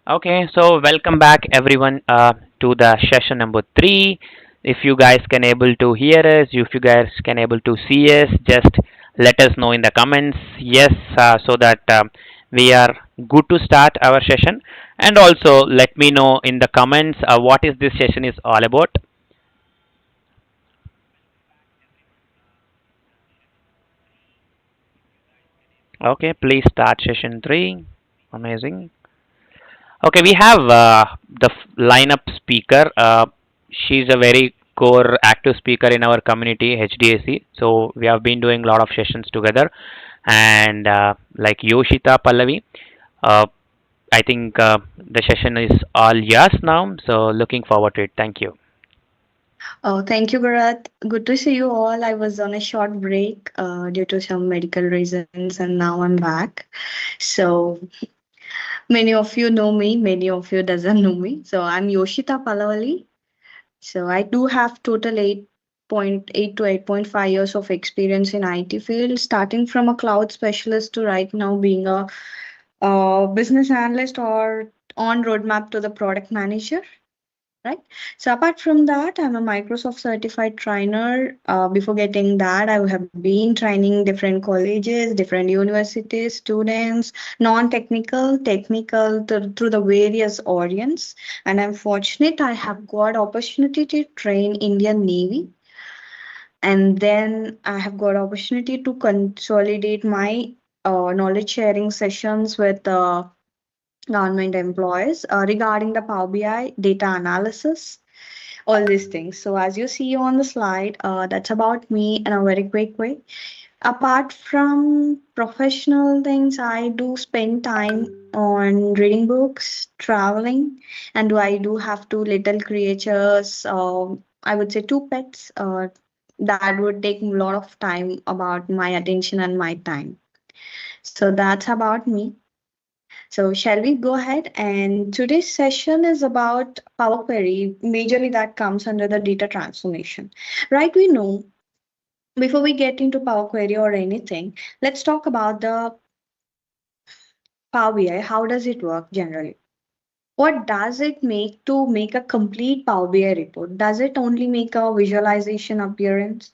Okay, so welcome back everyone to the session number 3. If you guys can able to hear us, if you guys can able to see us, just let us know in the comments. Yes, so that we are good to start our session. And also let me know in the comments what is this session is all about. Okay, please start session 3. Amazing. Okay, we have the lineup speaker. She's a very core active speaker in our community, HDAC. So we have been doing a lot of sessions together. And like Yoshita Pallavi, uh, I think the session is all yours now. So looking forward to it. Thank you. Oh, thank you, Bharath. Good to see you all. I was on a short break due to some medical reasons, and now I'm back. So many of you know me, many of you doesn't know me. So I'm Yoshita Palavali. So I do have total 8.8 to 8.5 years of experience in IT field, starting from a cloud specialist to right now being a business analyst or on roadmap to the product manager, right? So apart from that, I'm a Microsoft certified trainer. Before getting that, I have been training different colleges, different universities, students, non-technical, technical, through the various audience. And I'm fortunate I have got opportunity to train Indian Navy, and then I have got opportunity to consolidate my knowledge sharing sessions with government employees regarding the Power BI data analysis, all these things. So as you see on the slide, that's about me in a very quick way. Apart from professional things, I do spend time on reading books, traveling, and I do have two little creatures. I would say two pets. That would take a lot of time about my attention and my time. So that's about me. So shall we go ahead? And today's session is about Power Query, majorly that comes under the data transformation. Right, we know before we get into Power Query or anything, let's talk about the Power BI. How does it work generally? What does it make to make a complete Power BI report? Does it only make a visualization appearance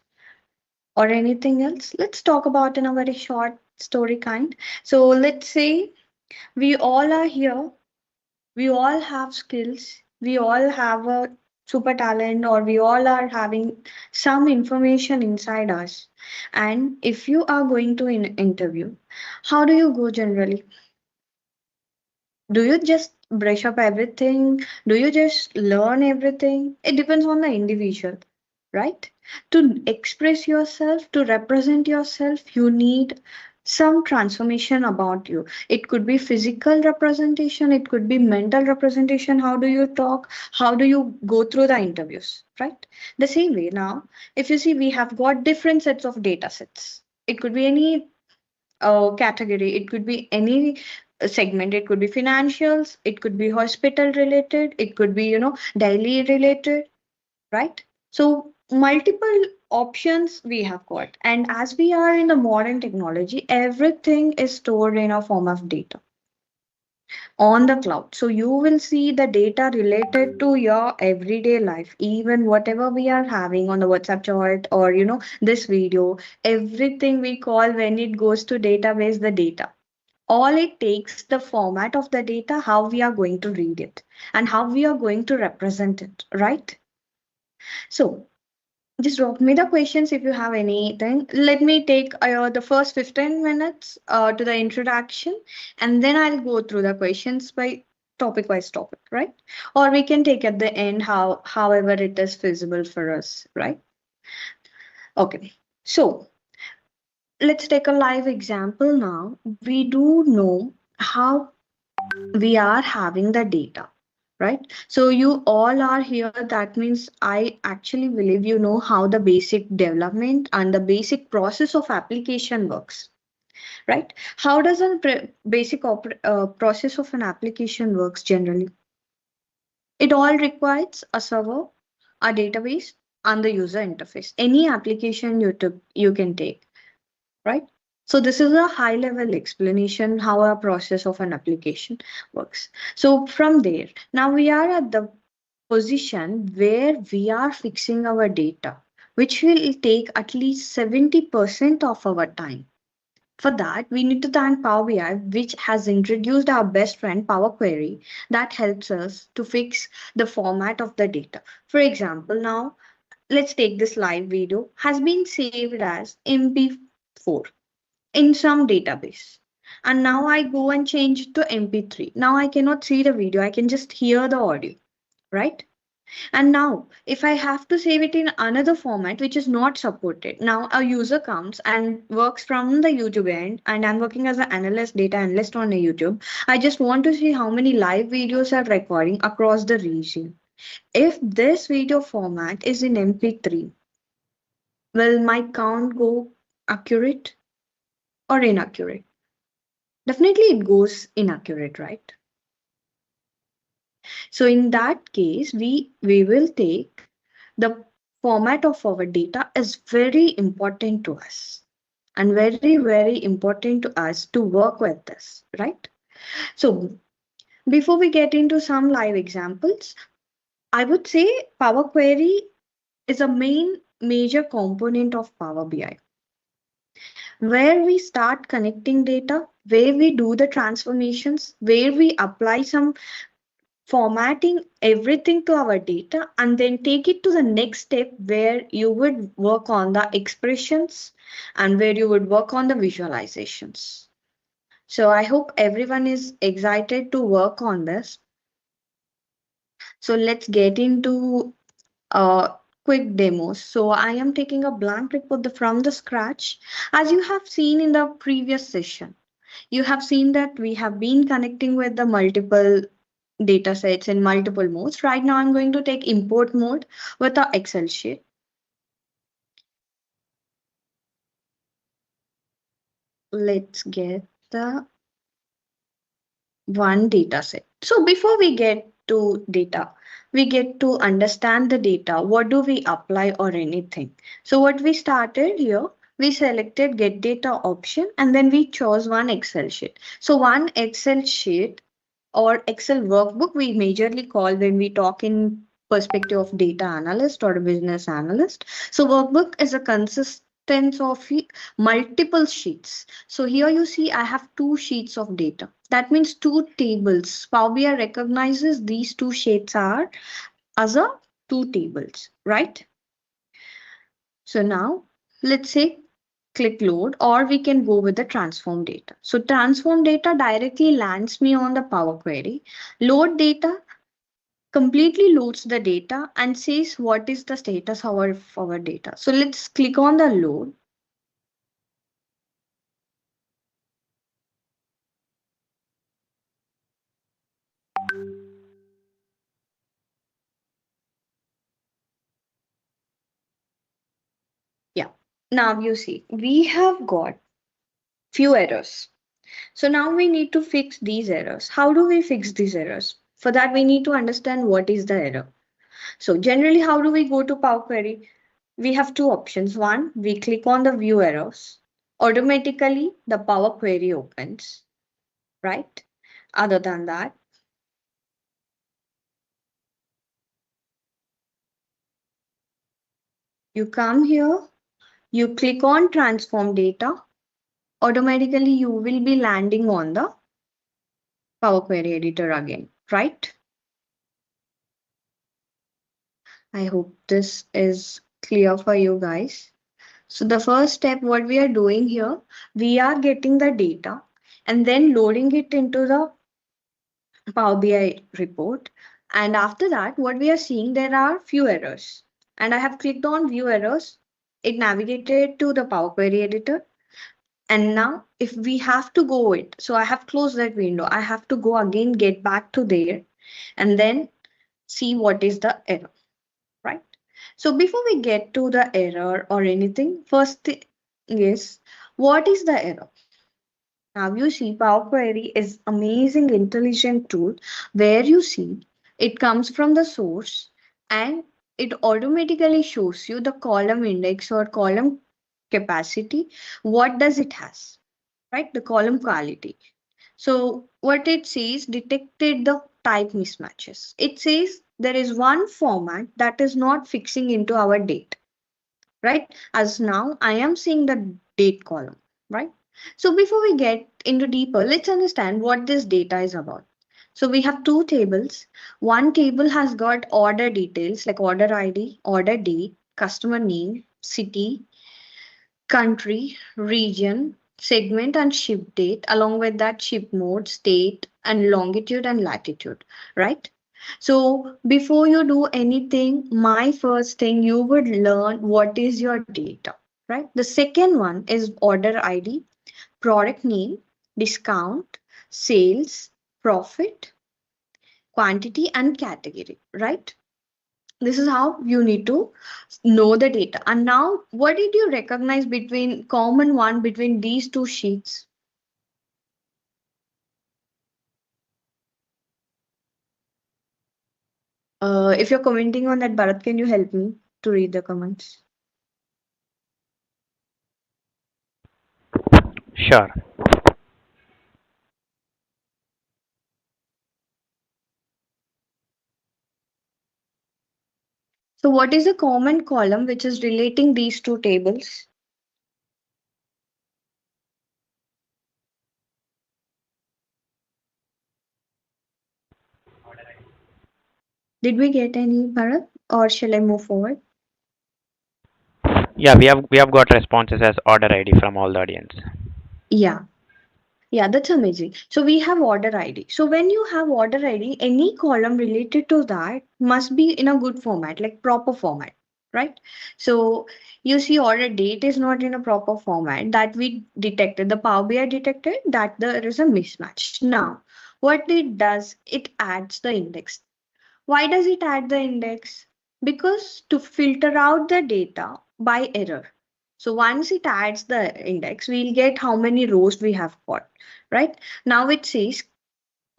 or anything else? Let's talk about in a very short story kind. So let's say we all are here, we all have skills, we all have a super talent, or we all are having some information inside us. And if you are going to interview, how do you go generally? Do you just brush up everything? Do you just learn everything? It depends on the individual, right? To express yourself, to represent yourself, you need some transformation about you. It could be physical representation, it could be mental representation. How do you talk? How do you go through the interviews, right? The same way now, if you see, we have got different sets of data sets. It could be any category, it could be any segment, it could be financials, it could be hospital related, it could be daily related, right? So multiple options we have got, and as we are in the modern technology, everything is stored in a form of data on the cloud. So you will see the data related to your everyday life, even whatever we are having on the WhatsApp chat or this video, everything we call when it goes to database, the data, all it takes the format of the data, how we are going to read it and how we are going to represent it, right? So just drop me the questions if you have anything. Let me take the first 15 minutes to the introduction, and then I'll go through the questions by topic, right? Or we can take at the end however it is feasible for us, right? Okay. So let's take a live example now. We do know how we are having the data, right? So you all are here, that means I actually believe you know how the basic development and the basic process of application works, right? How does a basic process of an application works generally? It all requires a server, a database, and the user interface. Any application you can take, right? So this is a high level explanation how a process of an application works. So from there, now we are at the position where we are fixing our data, which will take at least 70% of our time. For that, we need to thank Power BI, which has introduced our best friend Power Query that helps us to fix the format of the data. For example, now let's take this live video has been saved as MP4 in some database. And now I go and change it to MP3. Now I cannot see the video, I can just hear the audio, right? And now, if I have to save it in another format which is not supported, now a user comes and works from the YouTube end, and I'm working as an analyst, data analyst on a YouTube. I just want to see how many live videos are recording across the region. If this video format is in MP3, will my count go accurate or inaccurate? Definitely it goes inaccurate, right? So in that case, we will take the format of our data is very important to us and very important to us to work with this, right? So before we get into some live examples, I would say Power Query is a major component of Power BI where we start connecting data, where we do the transformations, where we apply some formatting everything to our data and then take it to the next step where you would work on the expressions and where you would work on the visualizations. So I hope everyone is excited to work on this. So let's get into quick demos. So I am taking a blank report from the scratch. As you have seen in the previous session, you have seen that we have been connecting with the multiple data sets in multiple modes. Right now, I'm going to take import mode with our Excel sheet. Let's get the one data set. So before we get to data, we get to understand the data. What do we apply or anything? So what we started here, we selected get data option and then we chose one Excel sheet. So one Excel sheet or Excel workbook we majorly call when we talk in perspective of data analyst or a business analyst. So workbook is a consistence of multiple sheets. So here you see I have two sheets of data. That means two tables. Power BI recognizes these two sheets are as a two tables, right? So now let's say click load or we can go with the transform data. So transform data directly lands me on the Power Query. Load data completely loads the data and says what is the status of our data. So let's click on the load. Yeah. Now you see we have got few errors. So now we need to fix these errors. How do we fix these errors? For that, we need to understand what is the error. So generally, how do we go to Power Query? We have two options. One, we click on the view errors. Automatically, the Power Query opens, right? Other than that, you come here, you click on transform data. Automatically, you will be landing on the Power Query editor again, right? I hope this is clear for you guys. So the first step, what we are doing here, we are getting the data and then loading it into the Power BI report. And after that, what we are seeing, there are few errors. And I have clicked on view errors. It navigated to the Power Query editor. And now if we have to go it, so I have closed that window. I have to go again, get back to there and then see what is the error, right? So before we get to the error or anything, first thing is what is the error? Now you see Power Query is amazing intelligent tool where you see it comes from the source and it automatically shows you the column index or column capacity. What does it has? Right? The column quality. So what it says, detected the type mismatches. It says there is one format that is not fixing into our date, right? As now I am seeing the date column, right? So before we get into deeper, let's understand what this data is about. So we have two tables. One table has got order details like order ID, order date, customer name, city, country, region, segment, and ship date, along with that ship mode, state, and longitude and latitude, right? So before you do anything, my first thing you would learn what is your data, right? The second one is order ID, product name, discount, sales, profit, quantity, and category, right? This is how you need to know the data. And now, what did you recognize between common one between these two sheets? If you're commenting on that, Bharat, can you help me to read the comments? Sure. So what is the common column which is relating these two tables? Did we get any, Bharat, or shall I move forward? Yeah, we have got responses as order ID from all the audience. Yeah. Yeah, that's amazing. So we have order ID. So when you have order ID, any column related to that must be in a good format, like proper format, right? So you see order date is not in a proper format that we detected. The Power BI detected that there is a mismatch. Now, what it does, it adds the index. Why does it add the index? Because to filter out the data by error. So once it adds the index, we'll get how many rows we have got, right? Now it says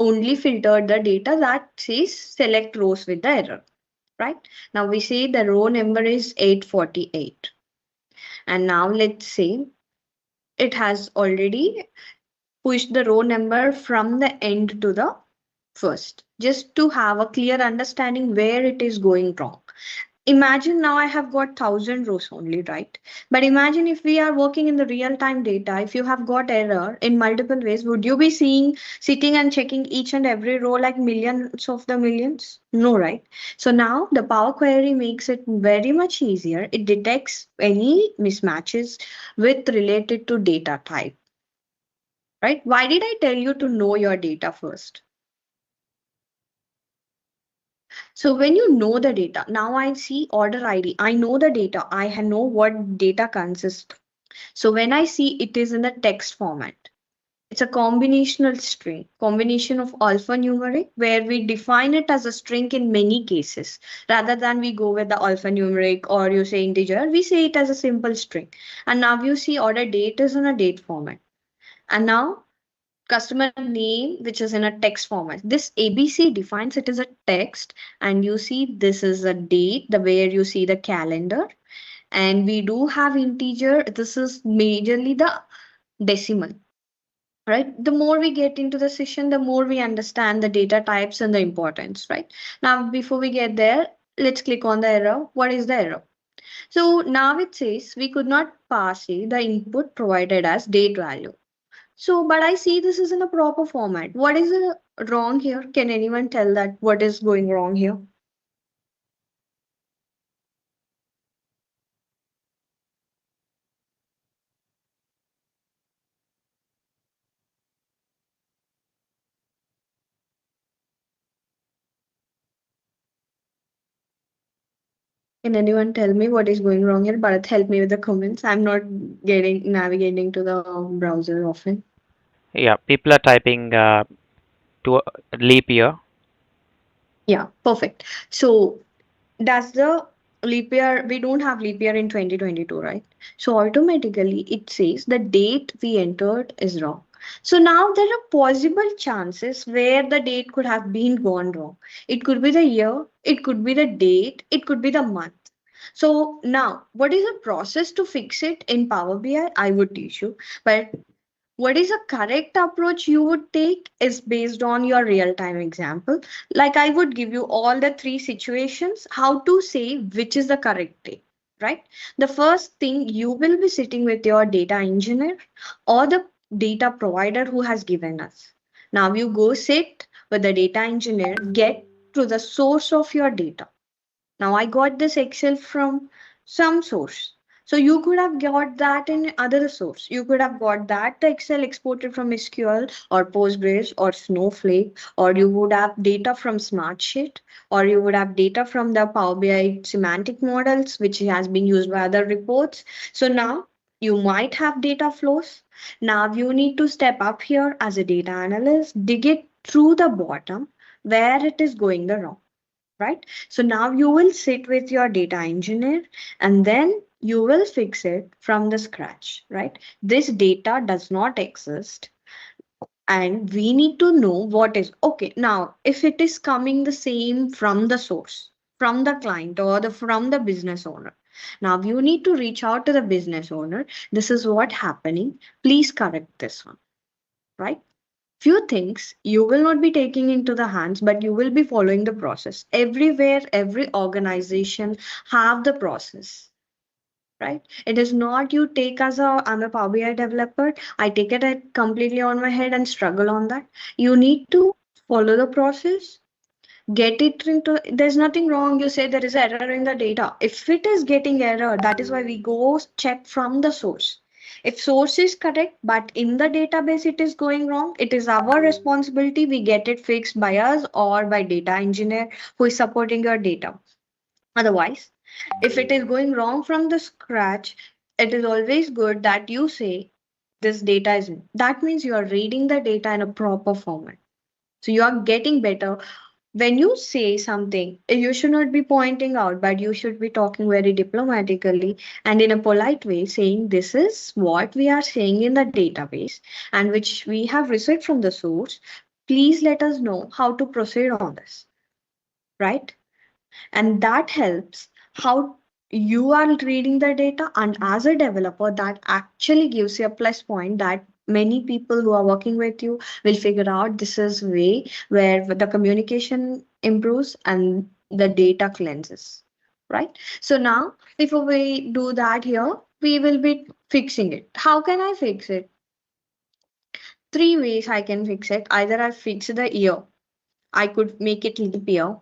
only filter the data that says select rows with the error, right? Now we say the row number is 848. And now let's say it has already pushed the row number from the end to the first, just to have a clear understanding where it is going wrong. Imagine now I have got 1,000 rows only, right? But imagine if we are working in the real time data, if you have got error in multiple ways, would you be seeing, sitting and checking each and every row like millions of the millions? No, right? So now the Power Query makes it very much easier. It detects any mismatches with related to data type, right? Why did I tell you to know your data first? So when you know the data, now I see order ID. I know the data. I know what data consists. So when I see it is in the text format, it's a combinational string, combination of alphanumeric, where we define it as a string in many cases. Rather than we go with the alphanumeric or you say integer, we say it as a simple string. And now you see order date is in a date format. And now customer name which is in a text format, this ABC defines it as a text, and you see this is a date, the where you see the calendar, and we do have integer, this is majorly the decimal, right? The more we get into the session, the more we understand the data types and the importance, right? Now before we get there, let's click on the error. What is the error? So now it says we could not pass the input provided as date value. So, but I see this is in a proper format. What is wrong here? Can anyone tell that what is going wrong here? Can anyone tell me what is going wrong here? Bharat, help me with the comments. I'm not getting navigating to the browser often. Yeah, people are typing to leap year. Yeah, perfect. So that's the leap year. We don't have leap year in 2022, right? So automatically it says the date we entered is wrong. So now there are possible chances where the date could have been gone wrong. It could be the year, it could be the date, it could be the month. So now, what is the process to fix it in Power BI? I would teach you. But what is a correct approach you would take is based on your real time example. Like I would give you all the three situations, how to say which is the correct day, right? The first thing, you will be sitting with your data engineer or the data provider who has given us. Now you go sit with the data engineer, get to the source of your data. Now I got this Excel from some source. So you could have got that in other source. You could have got that the Excel exported from SQL or Postgres or Snowflake, or you would have data from Smartsheet, or you would have data from the Power BI semantic models, which has been used by other reports. So now you might have data flows. Now you need to step up here as a data analyst, dig it through the bottom where it is going the wrong, right? So now you will sit with your data engineer and then you will fix it from the scratch, right? This data does not exist and we need to know what is okay. Now, if it is coming the same from the source, from the client or the from the business owner, now you need to reach out to the business owner. This is what happening. Please correct this one, right? Few things you will not be taking into the hands, but you will be following the process. Everywhere, every organization have the process, right? It is not you take as a I'm a Power BI developer, I take it completely on my head and struggle on that. You need to follow the process, get it into, there's nothing wrong. You say there is error in the data. If it is getting error, that is why we go check from the source. If source is correct, but in the database it is going wrong, it is our responsibility. We get it fixed by us or by data engineer who is supporting your data. Otherwise, if it is going wrong from the scratch, it is always good that you say this data is, that means you are reading the data in a proper format. So you are getting better. When you say something, you should not be pointing out, but you should be talking very diplomatically and in a polite way, saying this is what we are saying in the database and which we have received from the source. Please let us know how to proceed on this, right? And that helps how you are reading the data. And as a developer, that actually gives you a plus point that many people who are working with you will figure out this is way where the communication improves and the data cleanses, right? So now before we do that here, we will be fixing it. How can I fix it? Three ways I can fix it. Either I fix the year, I could make it leap year,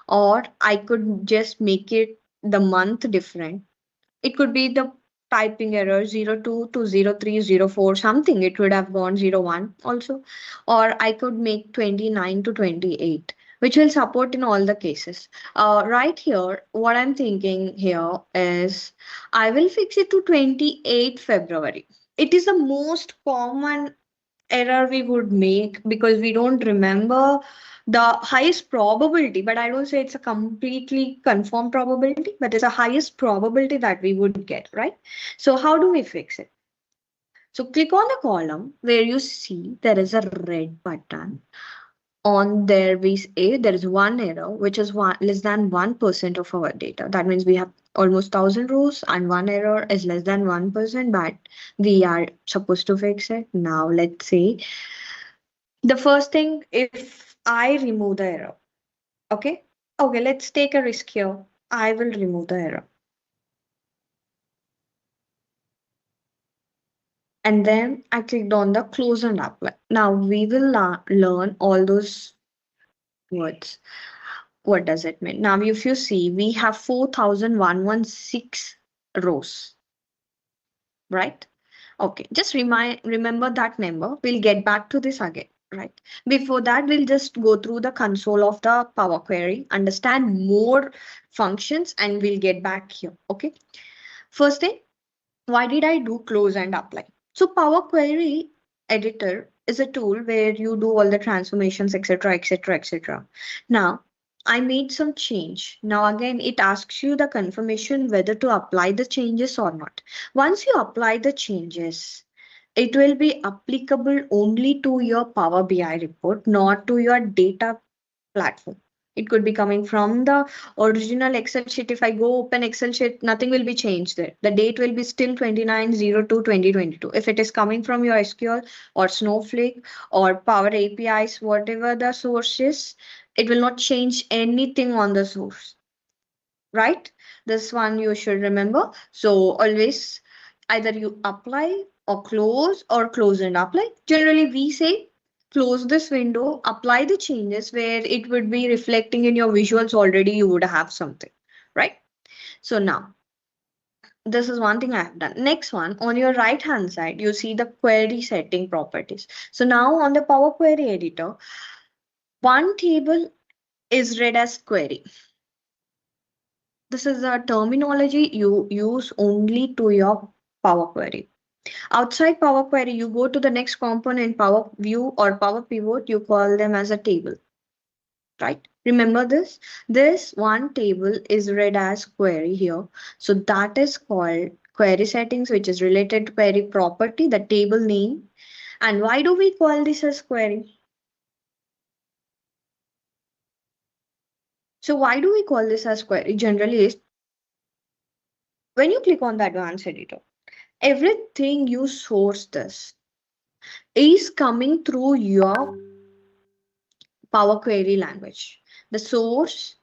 or I could just make it the month different. It could be the typing error 02 to 0304 something. It would have gone 01 also. Or I could make 29 to 28, which will support in all the cases. Right here, what I'm thinking here is I will fix it to 28 February. It is the most common error we would make because we don't remember the highest probability, but I don't say it's a completely confirmed probability, but it's a highest probability that we would get, right? So how do we fix it? So click on the column where you see there is a red button. On there we say there is one error which is one less than 1% of our data. That means we have almost 1,000 rows and one error is less than 1%, but we are supposed to fix it. Now let's say the first thing, if I remove the error, okay, okay, let's take a risk here. I will remove the error. And then I clicked on the close and apply. Now we will learn all those words. What does it mean? Now, if you see, we have 4,116 rows, right? Okay, just remember that number. We'll get back to this again, right? Before that, we'll just go through the console of the Power Query, understand more functions, and we'll get back here. Okay. First thing, why did I do close and apply? So Power Query Editor is a tool where you do all the transformations, etc., etc., etc. Now, I made some change. Now again, it asks you the confirmation whether to apply the changes or not. Once you apply the changes, it will be applicable only to your Power BI report, not to your data platform. It could be coming from the original Excel sheet. If I go open Excel sheet, nothing will be changed there. The date will be still 29/02/2022. If it is coming from your SQL or Snowflake or Power APIs, whatever the source is, it will not change anything on the source, right? This one you should remember. So always either you apply or close and apply. Generally, we say close this window, apply the changes where it would be reflecting in your visuals already. You would have something, right? So now this is one thing I have done. Next one, on your right hand side, you see the query setting properties. So now on the Power Query editor, one table is read as query. This is a terminology you use only to your Power Query. Outside Power Query, you go to the next component, Power View or Power Pivot, you call them as a table, right? Remember this? This one table is read as query here. So that is called query settings, which is related to query property, the table name. And why do we call this as query? So why do we call this as query? Generally is when you click on the advanced editor, everything you source this is coming through your Power Query language. The source,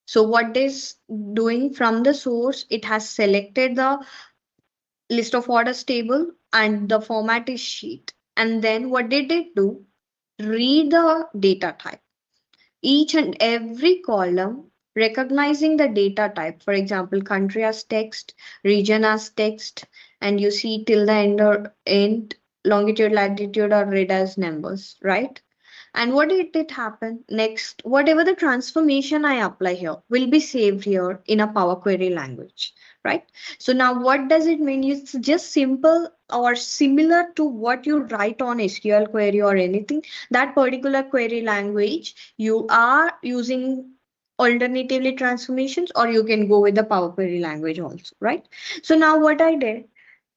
so what is doing from the source, it has selected the list of orders table and the format is sheet. And then what did it do? Read the data type. Each and every column recognizing the data type. For example, country as text, region as text, and you see till the end or end longitude, latitude are read as numbers, right? And what did it happen? Next, whatever the transformation I apply here will be saved here in a Power Query language, right? So now what does it mean? It's just simple or similar to what you write on SQL query or anything. That particular query language, you are using alternatively transformations, or you can go with the Power Query language also, right? So now what I did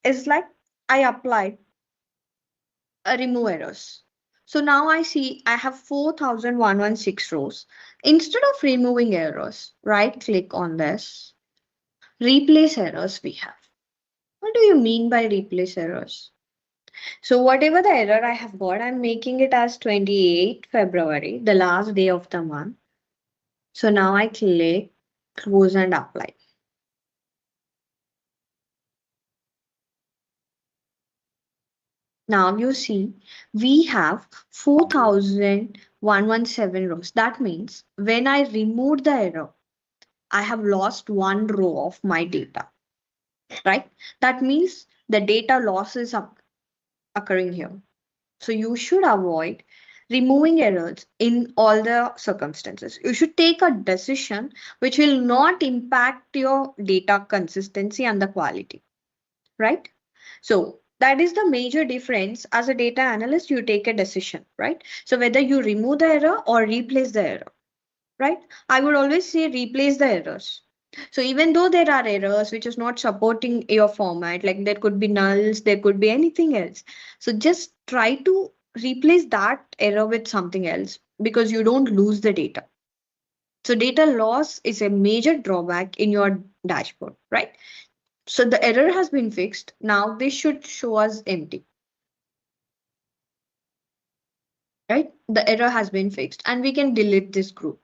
is like I applied remove errors. So now I see I have 4116 rows. Instead of removing errors, right click on this. Replace errors we have. What do you mean by replace errors? So whatever the error I have got, I'm making it as 28 February, the last day of the month. So now I click close and apply. Now you see we have 4117 rows. That means when I remove the error, I have lost one row of my data, right? That means the data loss is occurring here. So you should avoid removing errors in all the circumstances. You should take a decision which will not impact your data consistency and the quality, right? So that is the major difference. As a data analyst, you take a decision, right? So whether you remove the error or replace the error, right? I would always say replace the errors. So even though there are errors which is not supporting your format, like there could be nulls, there could be anything else. So just try to replace that error with something else because you don't lose the data. So data loss is a major drawback in your dashboard, right? So the error has been fixed. Now this should show us empty, right? The error has been fixed and we can delete this group.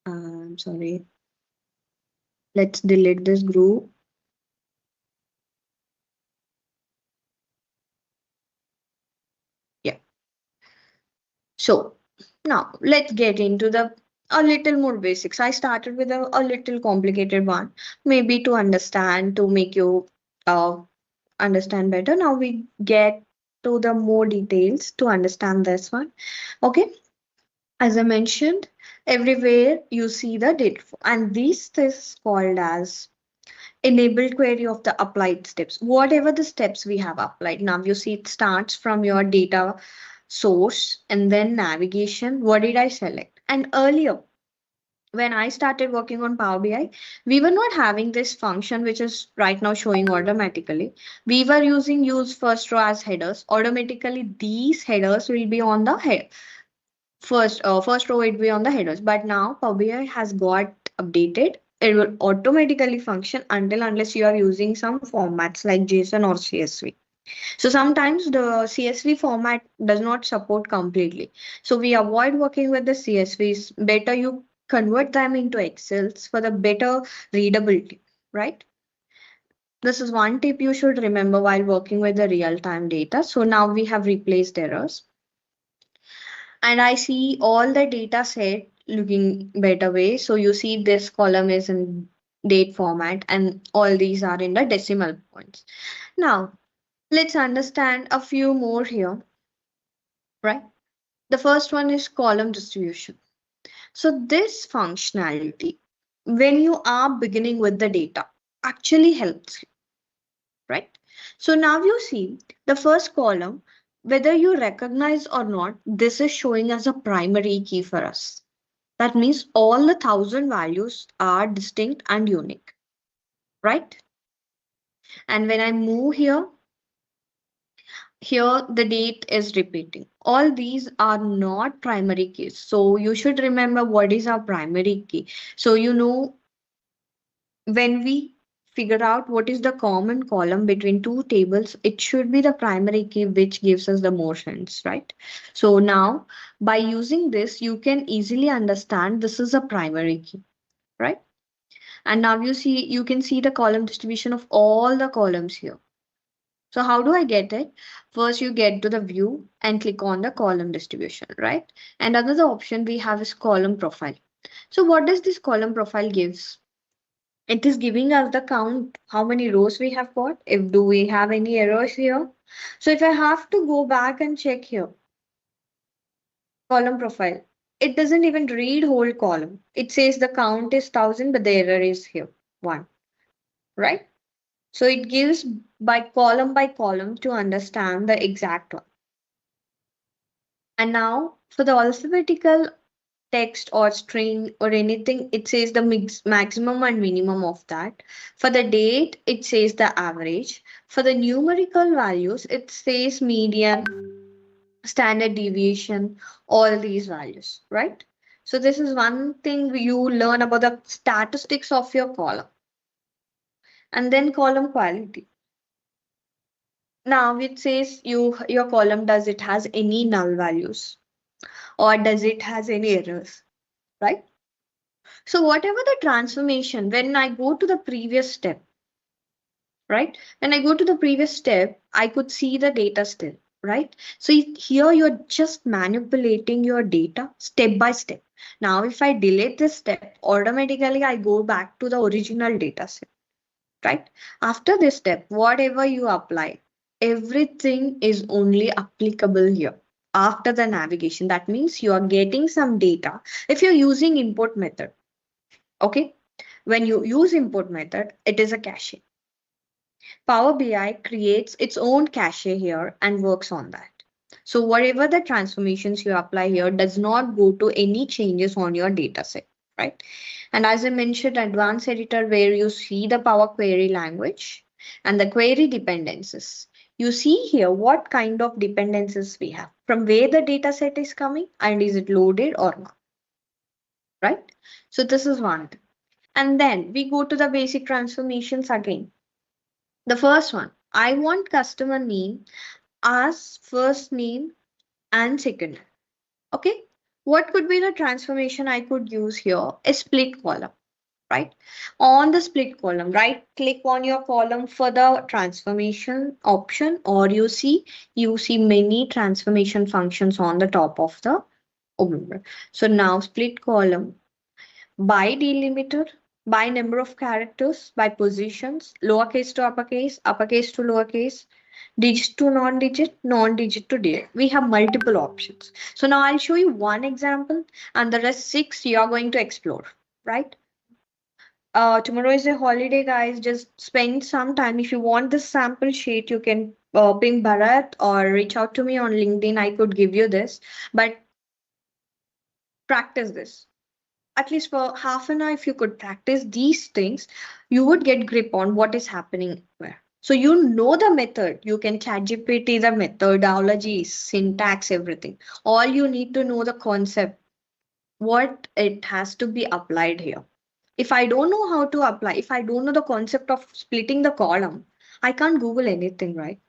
I'm sorry. Let's delete this group. Yeah. So now let's get into the a little more basics. I started with a little complicated one, maybe to understand, to make you uh, understand better. Now we get to the more details to understand this one. Okay. As I mentioned, everywhere you see the data, and this is called as enabled query of the applied steps. Whatever the steps we have applied, now you see it starts from your data source and then navigation. What did I select? And earlier, when I started working on Power BI, we were not having this function which is right now showing automatically. We were using use first row as headers. Automatically, these headers will be on the first row would be on the headers. But now Power BI has got updated. It will automatically function until unless you are using some formats like JSON or CSV. So sometimes the CSV format does not support completely. So we avoid working with the CSVs. Better you convert them into Excels for the better readability, right? This is one tip you should remember while working with the real-time data. So now we have replaced errors and I see all the data set looking better way. So you see this column is in date format and all these are in the decimal points. Now let's understand a few more here, right? The first one is column distribution. So this functionality, when you are beginning with the data, actually helps you, right? So now you see the first column, whether you recognize or not, this is showing as a primary key for us. That means all the 1,000 values are distinct and unique, right? And when I move here the date is repeating. All these are not primary keys. So you should remember what is our primary key. So you know when we figure out what is the common column between two tables, it should be the primary key which gives us the more sense, right? So now by using this, you can easily understand this is a primary key, right? And now you can see the column distribution of all the columns here. So how do I get it? First, you get to the view and click on the column distribution, right? And another option we have is column profile. So what does this column profile gives? It is giving us the count, how many rows we have got, if do we have any errors here. So if I have to go back and check here, column profile, it doesn't even read whole column. It says the count is 1,000, but the error is here, 1, right? So it gives by column to understand the exact one. And now for the alphabetical text or string or anything, it says the maximum and minimum of that. For the date, it says the average. For the numerical values, it says median, standard deviation, all these values, right? So this is one thing you learn about the statistics of your column. And then column quality. Now it says your column, does it has any null values or does it has any errors, right? So whatever the transformation, when I go to the previous step, right? When I go to the previous step, I could see the data still, right? So here you're just manipulating your data step by step. Now, if I delete this step, automatically I go back to the original data set, right? After this step, whatever you apply, everything is only applicable here. After the navigation, that means you are getting some data. If you're using import method, okay? When you use import method, it is a cache. Power BI creates its own cache here and works on that. So whatever the transformations you apply here does not go to any changes on your data set, right? And as I mentioned, advanced editor where you see the Power Query language and the query dependencies. You see here what kind of dependencies we have, from where the data set is coming and is it loaded or not, right? So this is one thing. And then we go to the basic transformations again. The first one, I want customer name as first name and second name. Okay. What could be the transformation I could use here? A split column, right? On the split column, right click on your column for the transformation option, or you see many transformation functions on the top of the overview. So now split column by delimiter, by number of characters, by positions, lowercase to uppercase to lowercase, digit to non-digit, non-digit to digit. We have multiple options. So now I'll show you one example and the rest six you are going to explore, right? Tomorrow is a holiday, guys. Just spend some time. If you want this sample sheet, you can ping Bharat or reach out to me on LinkedIn. I could give you this, but practice this. at least for half an hour, if you could practice these things, you would get grip on what is happening where. So you know the method. You can chat GPT the methodology, syntax, everything. All you need to know the concept, what it has to be applied here. If I don't know how to apply, if I don't know the concept of splitting the column, I can't Google anything, right?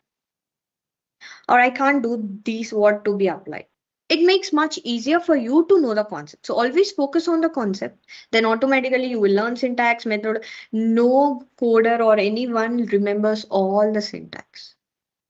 Or I can't do these what to be applied. It makes much easier for you to know the concept. So always focus on the concept. Then automatically you will learn syntax method. No coder or anyone remembers all the syntax.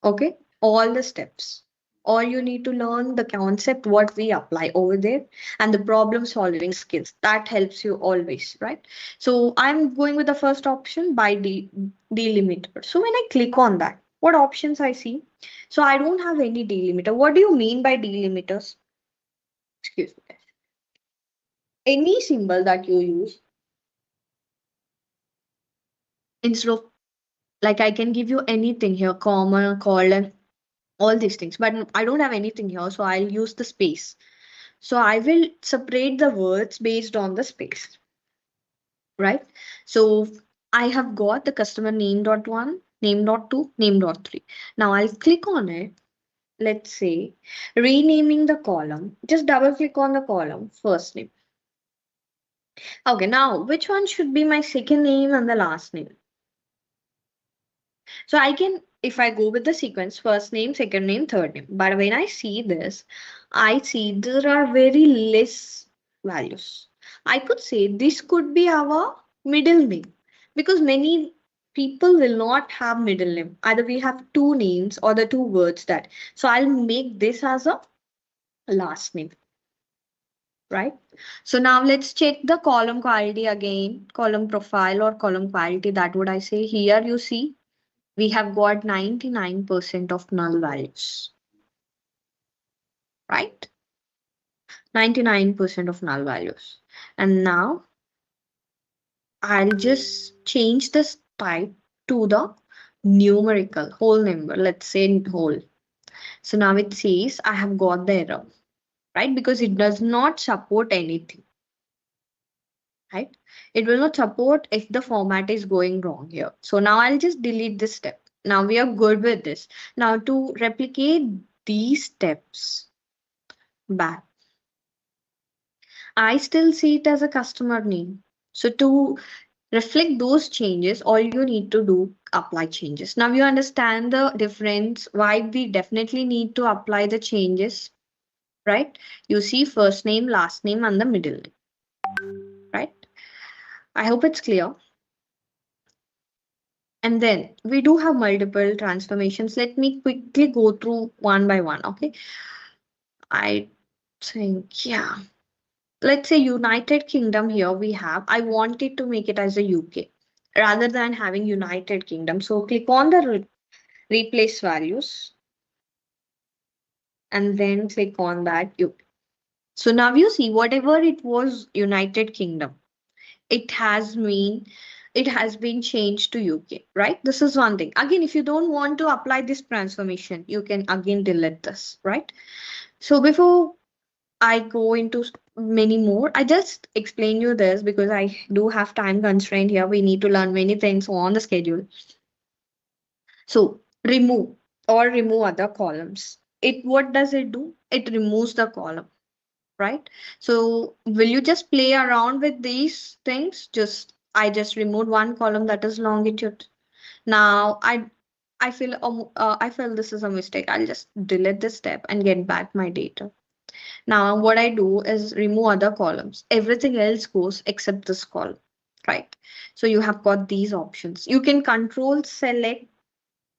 Okay, all the steps. All you need to learn the concept what we apply over there and the problem solving skills that helps you always, right? So I'm going with the first option by delimiter. So when I click on that, what options I see? So I don't have any delimiter. What do you mean by delimiters? Excuse me. Any symbol that you use instead of, like, I can give you anything here, comma, colon, all these things, but I don't have anything here, so I'll use the space. So I will separate the words based on the space, right? So I have got the customer name dot one, name dot two, name dot three. Now I'll click on it. Let's say renaming the column. Just double click on the column, first name. Okay, now which one should be my second name and the last name? So I can, if I go with the sequence, first name, second name, third name. But when I see this, I see there are very less values. I could say this could be our middle name because many people will not have middle name. Either we have two names or the two words that. So I'll make this as a last name, right? So now let's check the column quality again, column profile or column quality. That would I say here you see we have got 99% of null values, right? 99% of null values. And now I'll just change this type to the numerical whole number. Let's say whole. So now it says I have got the error, right? Because it does not support anything, right? It will not support if the format is going wrong here. So now I'll just delete this step. Now we are good with this. Now to replicate these steps back, I still see it as a customer name. So to reflect those changes, all you need to do apply changes. Now you understand the difference why we definitely need to apply the changes, right? You see first name, last name, and the middle name, right? I hope it's clear. And then we do have multiple transformations. Let me quickly go through one by one. Okay. I think, yeah. Let's say United Kingdom here we have, I wanted to make it as a UK rather than having United Kingdom. So click on the replace values and then click on that UK. So now you see whatever it was United Kingdom, it has been it has been changed to UK, right? This is one thing. Again, if you don't want to apply this transformation, you can again delete this, right? So before I go into many more. I just explain you this because I do have time constraint here. We need to learn many things on the schedule. So remove other columns. It what does it do? It removes the column, right? So will you just play around with these things? Just I just removed one column that is longitude. Now I feel this is a mistake. I'll just delete this step and get back my data. Now, what I do is remove other columns. Everything else goes except this column, right? So you have got these options. You can control select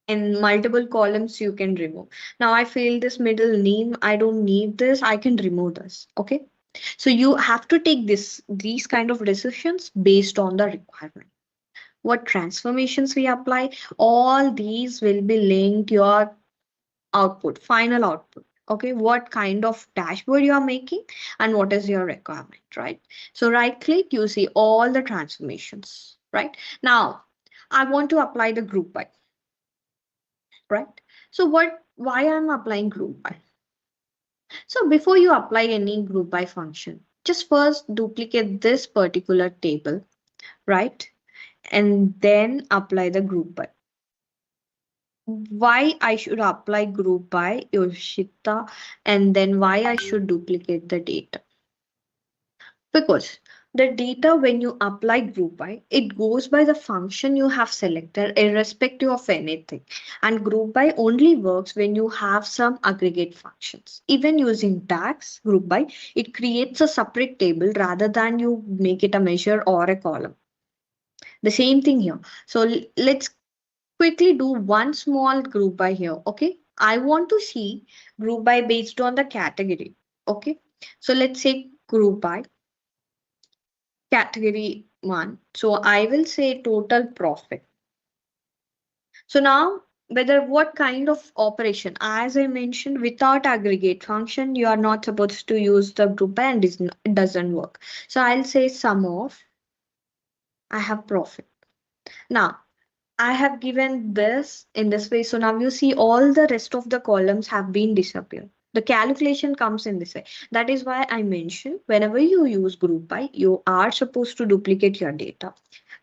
and multiple columns you can remove. Now I feel this middle name, I don't need this. I can remove this. Okay. So you have to take these kind of decisions based on the requirement. What transformations we apply, all these will be linked your output, final output. Okay, what kind of dashboard you are making and what is your requirement, right? So right click, you see all the transformations, right? Now, I want to apply the group by, right? So why I'm applying group by? So before you apply any group by function, Just first duplicate this particular table, right? And then apply the group by. Why I should apply group by Yoshita, and then why I should duplicate the data? Because the data, when you apply group by, it goes by the function you have selected irrespective of anything. And group by only works when you have some aggregate functions. Even using DAX group by, it creates a separate table rather than you make it a measure or a column. The same thing here. So let's quickly do one small group by here. Okay, I want to see group by based on the category. Okay, so let's say group by category 1. So I will say total profit. So now, whether what kind of operation, as I mentioned, without aggregate function, you are not supposed to use the group by, and it doesn't work. So I'll say sum of, I have profit. Now I have given this in this way. So now you see all the rest of the columns have been disappeared. The calculation comes in this way. That is why I mentioned whenever you use group by, you are supposed to duplicate your data.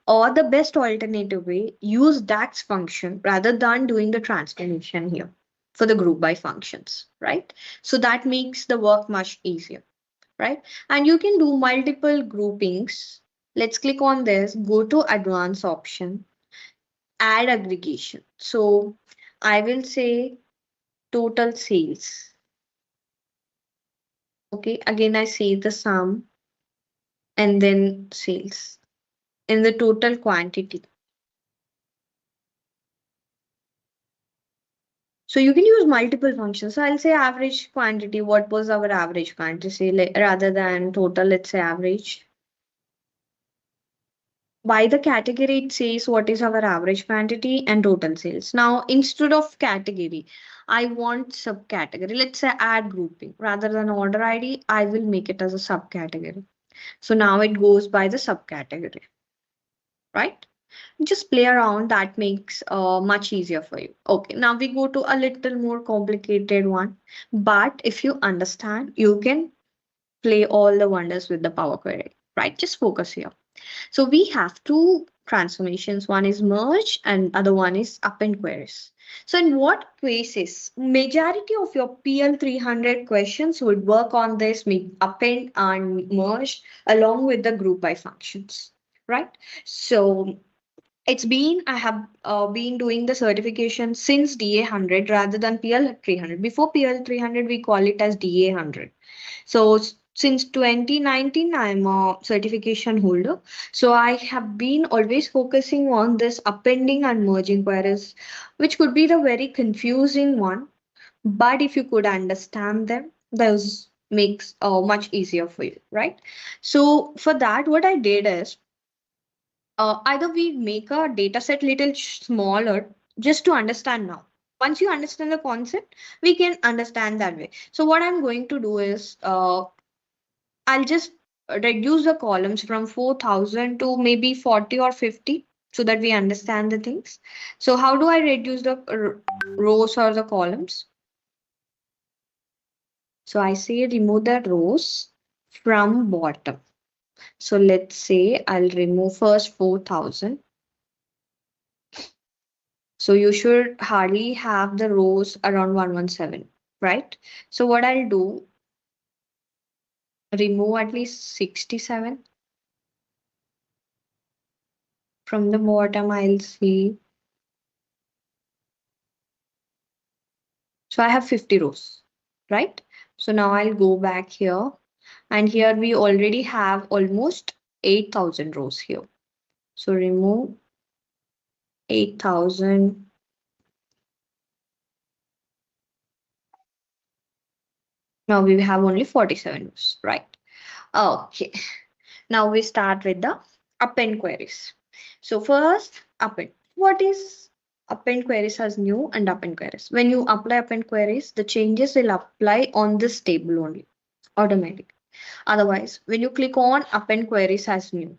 Or the best alternative way, use DAX function rather than doing the transformation here for the group by functions, right? So that makes the work much easier, right? And you can do multiple groupings. Let's click on this, go to advanced option, add aggregation. So I will say total sales. Okay, again I say the sum and then sales in the total quantity. So you can use multiple functions. So I'll say average quantity. What was our average quantity? Say rather than total, let's say average. By the category, it says what is our average quantity and total sales. Now, instead of category, I want subcategory. Let's say add grouping. Rather than order ID, I will make it as a subcategory. So now it goes by the subcategory, right? Just play around, that makes much easier for you. Okay, now we go to a little more complicated one, but if you understand, you can play all the wonders with the Power Query, right? Just focus here. So we have two transformations, one is merge and other one is append queries. So in what cases majority of your PL300 questions would work on this append and merge along with the group by functions, right? So it's been, I have been doing the certification since DA100 rather than PL300. Before PL300, we call it as DA100. So since 2019, I'm a certification holder. So I have been always focusing on this appending and merging queries, which could be the very confusing one. But if you could understand them, those makes much easier for you, right? So for that, what I did is either we make a data set little smaller just to understand now. Once you understand the concept, we can understand that way. So what I'm going to do is I'll just reduce the columns from 4,000 to maybe 40 or 50 so that we understand the things. So how do I reduce the rows or the columns? So I say remove the rows from bottom. So let's say I'll remove first 4,000. So you should hardly have the rows around 117, right? So what I'll do, remove at least 67. From the bottom, I'll see. So I have 50 rows, right? So now I'll go back here. And here we already have almost 8,000 rows here. So remove 8,000. Now we have only 47 rows, right? Okay. Now we start with the append queries. So first, append. What is append queries as new and append queries? When you apply append queries, the changes will apply on this table only, automatic. Otherwise, when you click on append queries as new,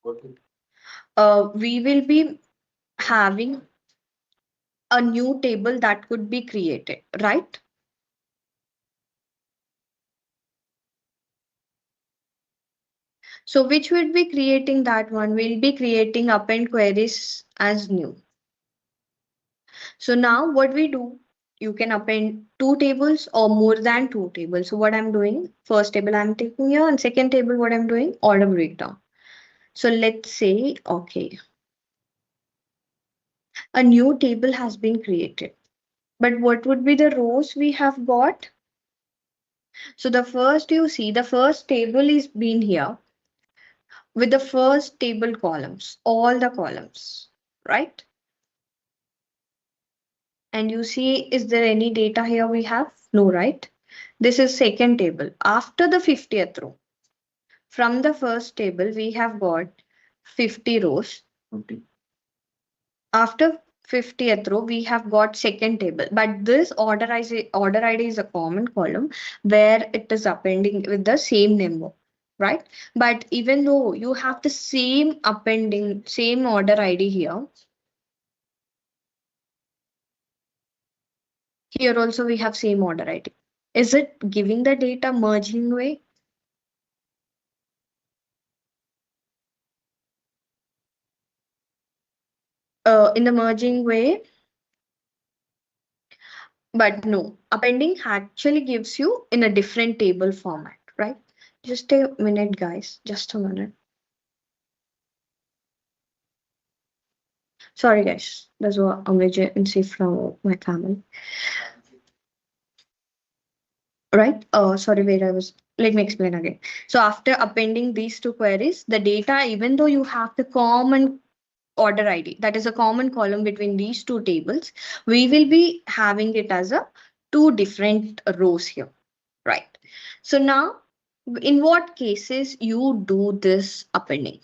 we will be having a new table that could be created, right? So which would be creating that one? We'll be creating append queries as new. So now what we do, you can append two tables or more than two tables. So what I'm doing, first table I'm taking here and second table what I'm doing, order breakdown. So let's say, okay, a new table has been created. But what would be the rows we have got? So the first you see, the first table is been here with the first table columns, all the columns, right? And you see, is there any data here we have? No, right? This is second table. After the 50th row, from the first table, we have got 50 rows. After 50th row, we have got second table. But this order ID is a common column where it is appending with the same number, right? But even though you have the same appending, same order ID here, here also we have same order ID. Is it giving the data merging way? In the merging way, but no, appending actually gives you in a different table format, right? Just a minute, guys, just a minute. Sorry, guys, there's an emergency from my family, right? Sorry, wait, let me explain again. So after appending these two queries, the data, even though you have the common order ID, that is a common column between these two tables, we will be having it as a two different rows here. Right. So now, in what cases you do this appending?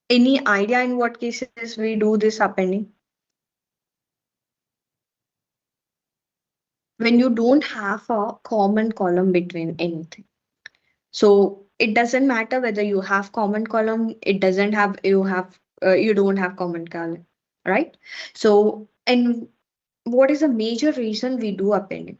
Any idea in what cases we do this appending? When you don't have a common column between anything. So it doesn't matter whether you have common column, it doesn't have, you don't have common column, right? So, and what is a major reason we do appending?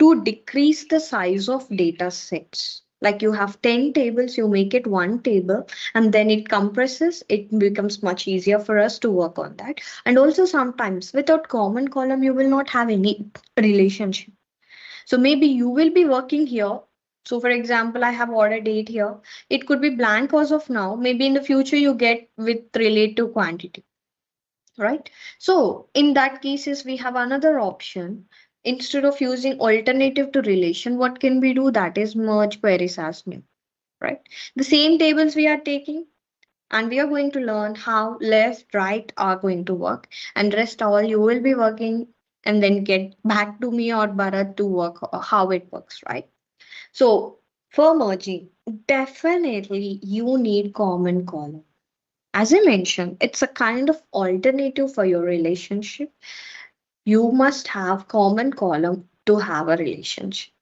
To decrease the size of data sets. Like you have 10 tables, you make it one table and then it compresses, it becomes much easier for us to work on that. And also sometimes without common column, you will not have any relationship. So maybe you will be working here. So for example, I have order date here. It could be blank as of now. Maybe in the future you get with relative quantity, right? So in that cases, we have another option. Instead of using alternative to relation, what can we do? That is merge queries as new, right? The same tables we are taking and we are going to learn how left, right are going to work and rest all you will be working and then get back to me or Bharat to work how it works, right? So for merging, definitely you need common column. As I mentioned, it's a kind of alternative for your relationship. You must have common column to have a relationship.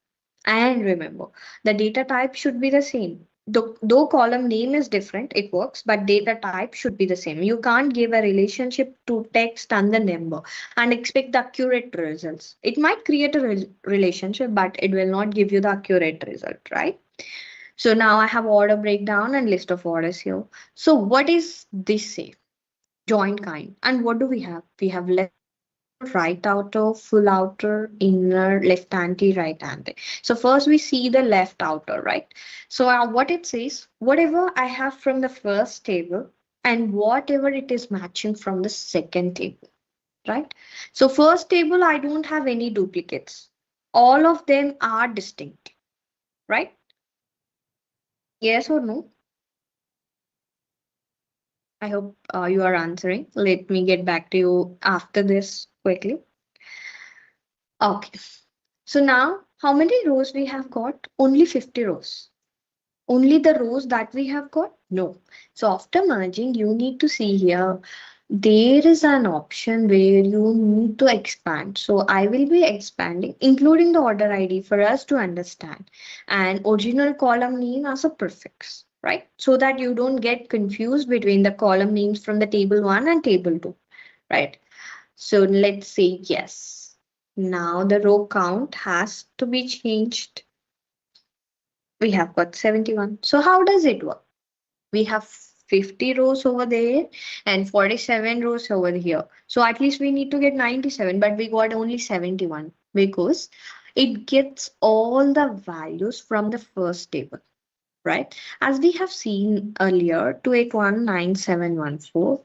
And remember, the data type should be the same. Though column name is different, it works, but data type should be the same. You can't give a relationship to text and the number and expect the accurate results. It might create a relationship, but it will not give you the accurate result, right? So now I have order breakdown and list of orders here. So what is this say? Joint kind. And what do we have? We have left outer, right outer, full outer, inner, left anti, right anti. So first we see the left outer, right? So what it says, whatever I have from the first table and whatever it is matching from the second table, right? So first table, I don't have any duplicates. All of them are distinct, right? Yes or no? I hope you are answering. Let me get back to you after this quickly. Okay. So now, how many rows we have got? Only 50 rows. Only the rows that we have got? No. So after merging, you need to see here, there is an option where you need to expand. So I will be expanding, including the order ID for us to understand, and original column name as a prefix, right? So that you don't get confused between the column names from the table 1 and table 2, right? So let's say yes. Now the row count has to be changed. We have got 71. So how does it work? We have 50 rows over there and 47 rows over here. So at least we need to get 97, but we got only 71 because it gets all the values from the first table, right? As we have seen earlier, 2819714,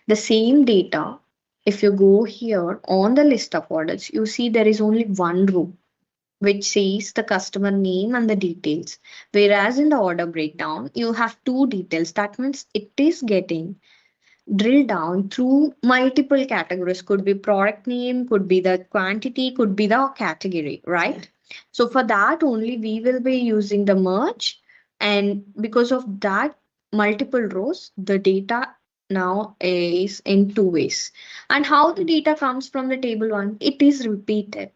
the same data, if you go here on the list of orders, you see there is only one row which says the customer name and the details. Whereas in the order breakdown, you have two details. That means it is getting drilled down through multiple categories. Could be product name, could be the quantity, could be the category, right? So for that only we will be using the merge. And because of that multiple rows, the data now is in two ways. And how the data comes from the table one, it is repeated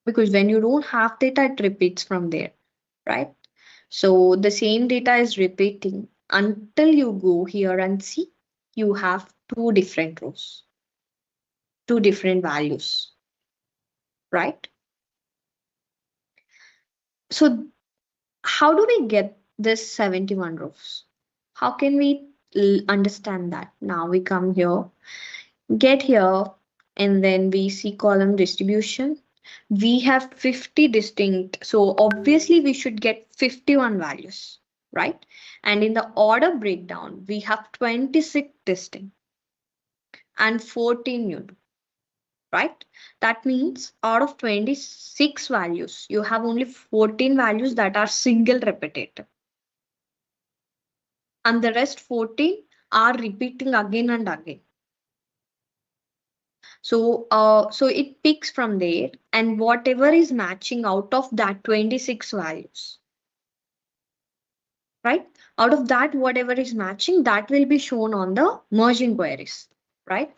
because when you don't have data, it repeats from there, right? So the same data is repeating until you go here and see you have two different rows, two different values, right? So how do we get this 71 rows? How can we understand that? Now we come here, get here, and then we see column distribution. We have 50 distinct, so obviously we should get 51 values, right? And in the order breakdown, we have 26 distinct and 14 new, right? That means out of 26 values, you have only 14 values that are single repetitive, and the rest 14 are repeating again and again. So it picks from there, and whatever is matching out of that 26 values, right? Out of that, whatever is matching, that will be shown on the merging queries, right?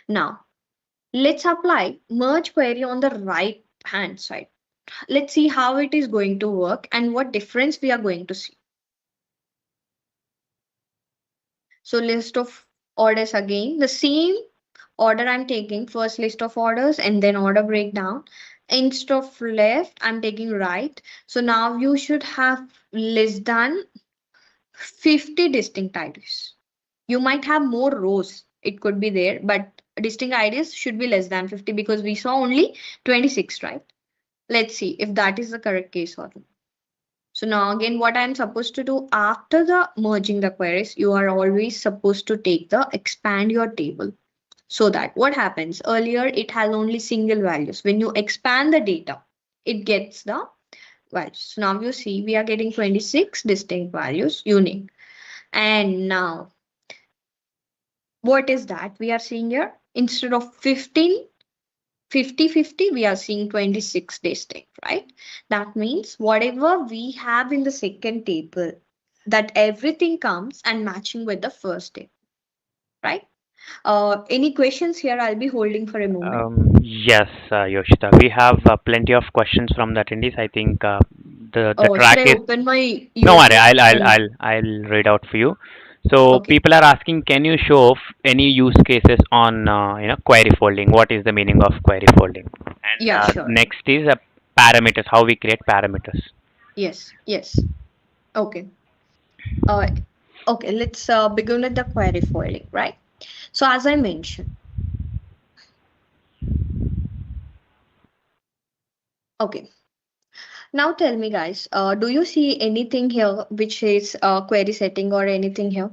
Now, let's apply merge query on the right hand side. Let's see how it is going to work and what difference we are going to see. So list of orders again, the same order I'm taking, first list of orders and then order breakdown. Instead of left, I'm taking right. So now you should have less than 50 distinct IDs. You might have more rows, it could be there, but distinct IDs should be less than 50 because we saw only 26, right? Let's see if that is the correct case or not. So now again, what I'm supposed to do after the merging the queries, you are always supposed to take the expand your table. So that what happens earlier, it has only single values. When you expand the data, it gets the values. So now you see we are getting 26 distinct values unique. And now what is that we are seeing here? Instead of 15, 50, 50, we are seeing 26 distinct, right? That means whatever we have in the second table, that everything comes and matching with the first table, right? Any questions here? I'll be holding for a moment. Yes, Yoshita, we have plenty of questions from the attendees. I think the Oh, should track I is open my no worry. YouTube and I'll read out for you. So okay. people are asking, can you show any use cases on query folding? What is the meaning of query folding? And Yeah, sure. next is parameters. How we create parameters. Yes, yes. Okay. Uh, okay, let's begin with the query folding, right? So as I mentioned, okay. Now tell me guys, do you see anything here which is query setting or anything here?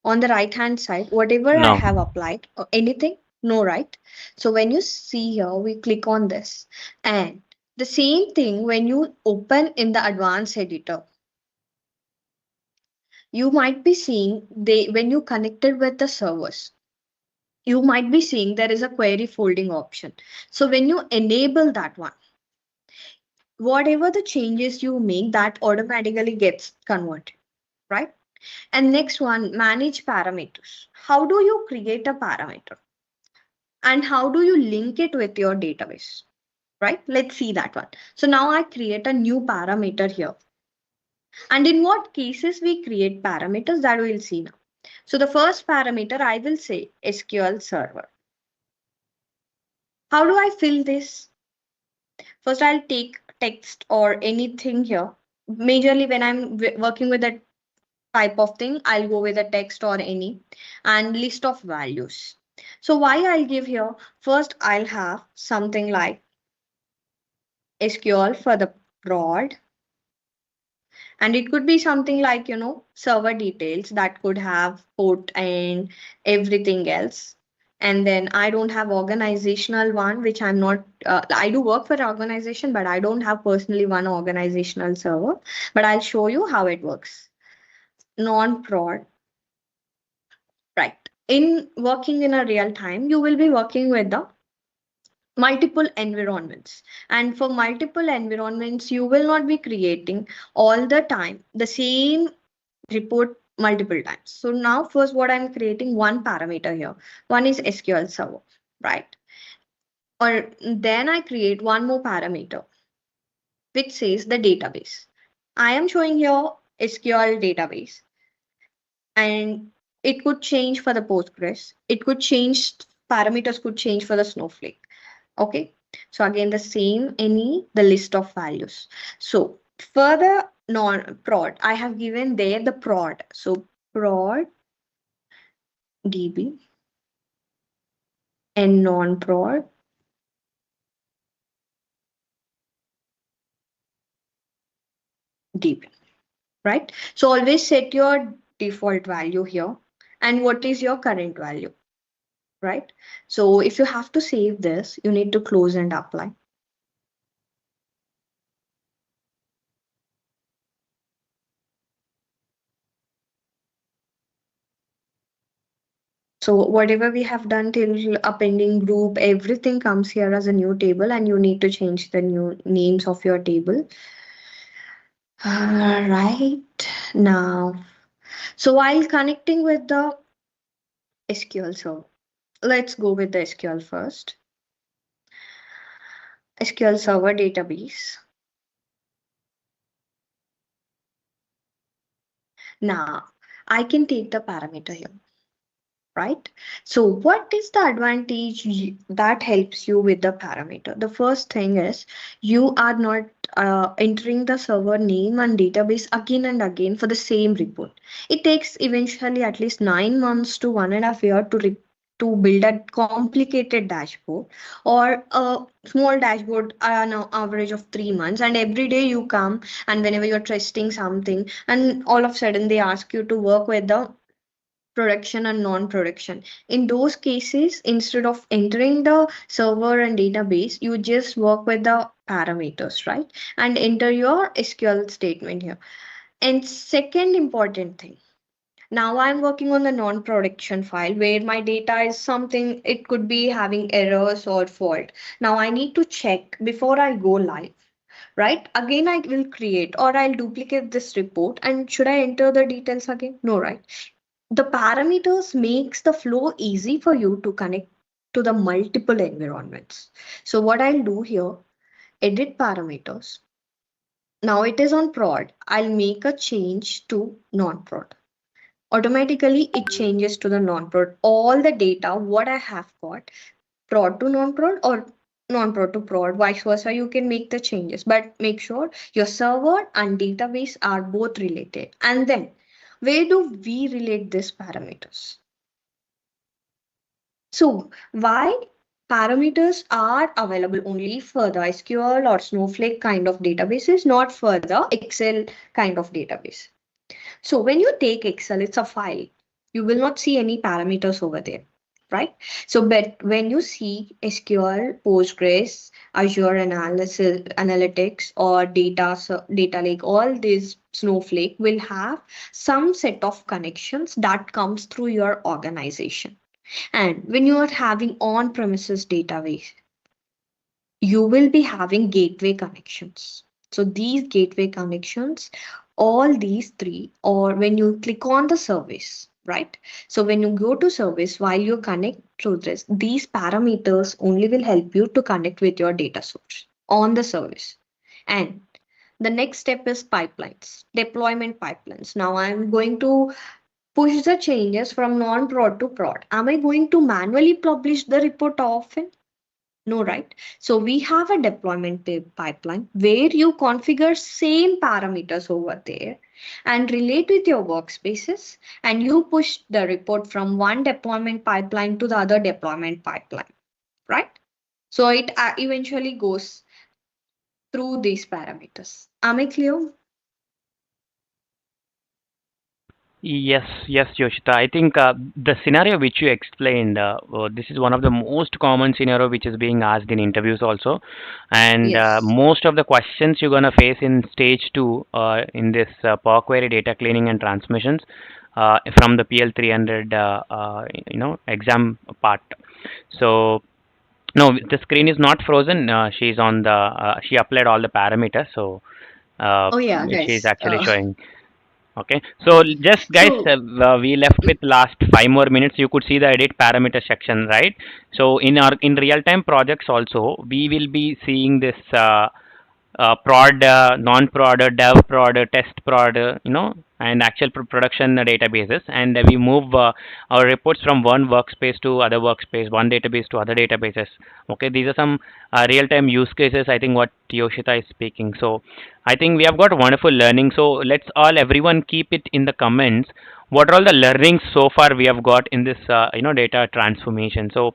On the right hand side, whatever I No. have applied, anything? No, right? So when you see here, we click on this. And the same thing when you open in the advanced editor, you might be seeing they when you connected with the servers, you might be seeing there is a query folding option. So when you enable that one, whatever the changes you make, that automatically gets converted, right? And next one, manage parameters. How do you create a parameter? And how do you link it with your database? Right? Let's see that one. So now I create a new parameter here. And in what cases we create parameters, that we'll see now. So the first parameter I will say SQL Server. How do I fill this? First, I'll take text or anything here. Majorly, when I'm working with a type of thing, I'll go with a text or any and list of values. So, why I'll give here? First, I'll have something like SQL for the prod, and it could be something like, server details that could have port and everything else. And then I don't have organizational one, which I'm not, I do work for organization, but I don't have personally one organizational server, but I'll show you how it works. Non-prod, right? In working in a real time, you will be working with the multiple environments, and for multiple environments you will not be creating all the time the same report multiple times. So now first what I'm creating one parameter here. One is SQL server, right? Or then I create one more parameter which says the database. I am showing here SQL database, and it could change for the Postgres. It could change, parameters could change for the Snowflake. Okay. So again, the same, any, the list of values. So for the non-prod, I have given there the prod. So prod DB and non-prod DB, right? So always set your default value here and what is your current value, right? So if you have to save this, you need to close and apply. So whatever we have done till appending group, everything comes here as a new table, and you need to change the new names of your table. Right now. So while connecting with the SQL server, let's go with the SQL first. SQL Server database. Now I can take the parameter here, right? So what is the advantage that helps you with the parameter? The first thing is you are not entering the server name and database again and again for the same report. It takes eventually at least 9 months to 1.5 year to build a complicated dashboard, or a small dashboard on an average of 3 months. And every day you come, and whenever you're testing something, and all of a sudden they ask you to work with the production and non-production. In those cases, instead of entering the server and database, you just work with the parameters, right? And enter your SQL statement here. And second important thing, now I'm working on the non-production file where my data is something, it could be having errors or fault. Now I need to check before I go live, right? Again, I will create or I'll duplicate this report. And should I enter the details again? No, right? The parameters makes the flow easy for you to connect to the multiple environments. So what I'll do here, edit parameters. Now it is on prod. I'll make a change to non-prod. Automatically it changes to the non-prod. All the data, what I have got, prod to non-prod or non-prod to prod, vice versa, you can make the changes. But make sure your server and database are both related. And then where do we relate these parameters? So why parameters are available only for the SQL or Snowflake kind of databases, not for the Excel kind of database. So when you take Excel, it's a file. You will not see any parameters over there, right? So but when you see SQL, Postgres, Azure analysis, analytics, or data lake, all these Snowflake will have some set of connections that comes through your organization. And when you are having on-premises database, you will be having gateway connections. So these gateway connections, all these three, or when you click on the service, right? So when you go to service, while you connect to this, these parameters only will help you to connect with your data source on the service. And the next step is pipelines, deployment pipelines. Now I'm going to push the changes from non-prod to prod. Am I going to manually publish the report often? No, right? So we have a deployment pipeline where you configure same parameters over there and relate with your workspaces, and you push the report from one deployment pipeline to the other deployment pipeline, right? So it eventually goes through these parameters. Am I clear? Yes, yes, Yoshita. I think the scenario which you explained, this is one of the most common scenario which is being asked in interviews also, and Yes. most of the questions you're gonna face in stage two in this Power Query data cleaning and transmissions from the PL300, exam part. So no, the screen is not frozen. She's on the. She applied all the parameters, so uh, Oh yeah, she's guys. actually showing. Okay, so just guys, So we left with last 5 more minutes. You could see the edit parameter section, right? So in real time projects also, we will be seeing this prod, non-prod, dev prod, test prod, and actual production databases, and we move our reports from one workspace to other workspace, one database to other databases. Okay, these are some real-time use cases. I think what Yoshita is speaking. So I think we have got wonderful learning. So let's all everyone keep it in the comments. What are all the learnings so far we have got in this data transformation? So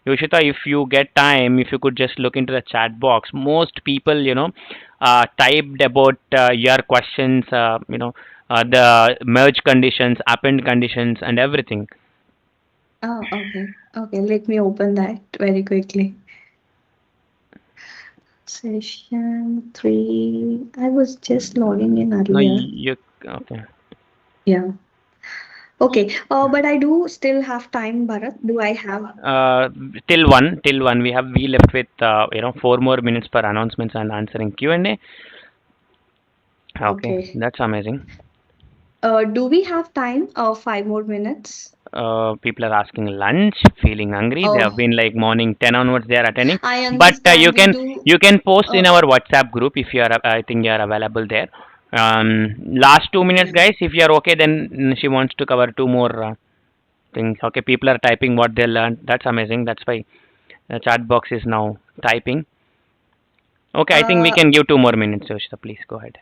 Yoshita, if you get time, if you could just look into the chat box, most people typed about your questions, the merge conditions, append conditions, and everything. oh, okay. Okay, let me open that very quickly. Session 3. I was just logging in No, earlier. you okay? Yeah. Okay. But I do still have time, Bharat. Do I have? Uh, till one, we left with 4 more minutes per announcements and answering Q&A. Okay, Okay. that's amazing. Do we have time? 5 more minutes. People are asking lunch, feeling hungry. They have Oh, been like morning 10 onwards. They are attending, I but you understand. We can do. you can post in Uh, our WhatsApp group if you are. I think you are available there. Last 2 minutes, yeah. guys. If you are okay, then she wants to cover two more things. Okay, people are typing what they learned. That's amazing. That's why the chat box is now typing. Okay, I think we Uh, can give 2 more minutes, Yoshita. Please go ahead.